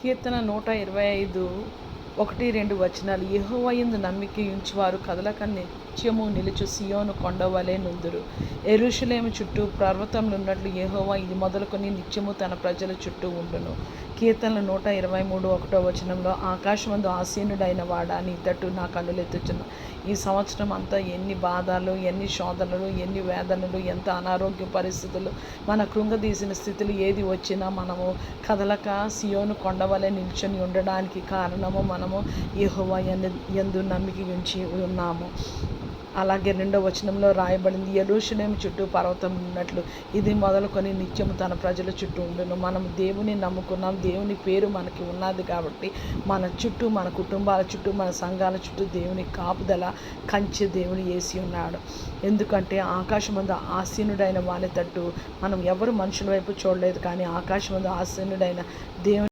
కీర్తన 125 1-2 వచనాలు. యెహోవా యందు నమ్మిక ఉంచువారు కదలక నిత్యము నిలుచు సియోను కొండవలె నుందురు. యెరూషలేము చుట్టూ పర్వతములున్నట్లు యెహోవా ఇది మొదలుకొని నిత్యము తన ప్రజల చుట్టూ ఉండును. కీర్తనలు 123 1వ వచనంలో, ఆకాశమందు ఆసీనుడైన వాడా, నీ తట్టు నా కన్నులెత్తుచున్నా. ఈ సంవత్సరం అంతా ఎన్ని బాధలు, ఎన్ని శోధనలు, ఎన్ని వేదనలు, ఎంత అనారోగ్య పరిస్థితులు, మన కృంగదీసిన స్థితులు ఏది వచ్చినా మనము కదలక సియోను కొండవలె నిల్చొని ఉండడానికి కారణము మనము యెహోవా యందు నమ్మిక ఉంచి ఉన్నాము. అలాగే 2వ వచనంలో రాయబడింది, యెరూషలేము చుట్టూ పర్వతం ఉన్నట్లు ఇది మొదలుకొని నిత్యము తన ప్రజల చుట్టూ ఉండును. మనం దేవుని నమ్ముకున్నాం, దేవుని పేరు మనకి ఉన్నది కాబట్టి మన చుట్టూ, మన కుటుంబాల చుట్టూ, మన సంఘాల చుట్టూ దేవుని కాపుదల కంచె దేవుని వేసి ఉన్నాడు. ఎందుకంటే ఆకాశమందు ఆసీనుడైన వాని తట్టు మనం ఎవరు మనుషుల వైపు చూడలేదు, కానీ ఆకాశమందు ఆసీనుడైన దేవుని